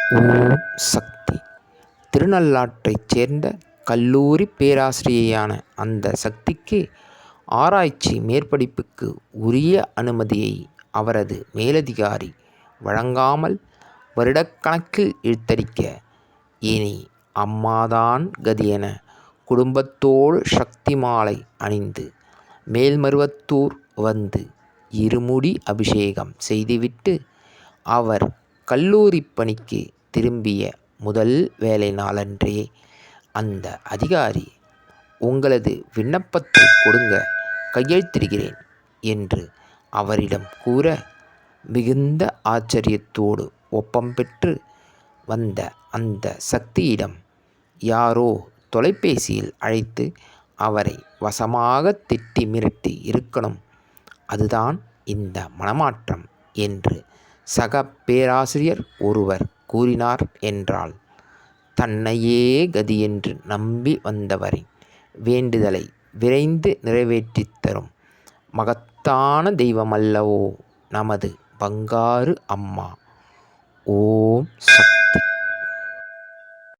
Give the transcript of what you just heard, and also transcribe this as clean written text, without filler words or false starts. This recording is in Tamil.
ஓம் சக்தி. திருநள்ளாற்றைச் சேர்ந்த கல்லூரி பேராசிரியையான அந்த சக்திக்கு ஆராய்ச்சி மேற்படிப்புக்கு உரிய அனுமதியை அவரது மேலதிகாரி வழங்காமல் வருடக்கணக்கில் இழுத்தடிக்க, இனி அம்மாதான் கதியென குடும்பத்தோடு சக்தி மாலை அணிந்து மேல்மருவத்தூர் வந்து இருமுடி அபிஷேகம் செய்துவிட்டு அவர் கல்லூரிப் பணிக்கு திரும்பிய முதல் வேலை நாளன்றே அந்த அதிகாரி, "உங்களது விண்ணப்பத்தை கொடுங்க, கையெழுத்திடுகிறேன்" என்று அவரிடம் கூற, மிகுந்த ஆச்சரியத்தோடு ஒப்பம் பெற்று வந்த அந்த சக்தியிடம் யாரோ தொலைபேசியில் அழைத்து அவரை வசமாக திட்டி மிரட்டி இருக்கணும். அதுதான் இந்த மனமாற்றம் என்று சக பேராசிரியர் ஒருவர் கூறினார் என்றால், தன்னையே கதியென்று நம்பி வந்தவரின் வேண்டுதலை விரைந்து நிறைவேற்றித் தரும் மகத்தான தெய்வமல்லவோ நமது பங்காரு அம்மா. ஓம் சக்தி.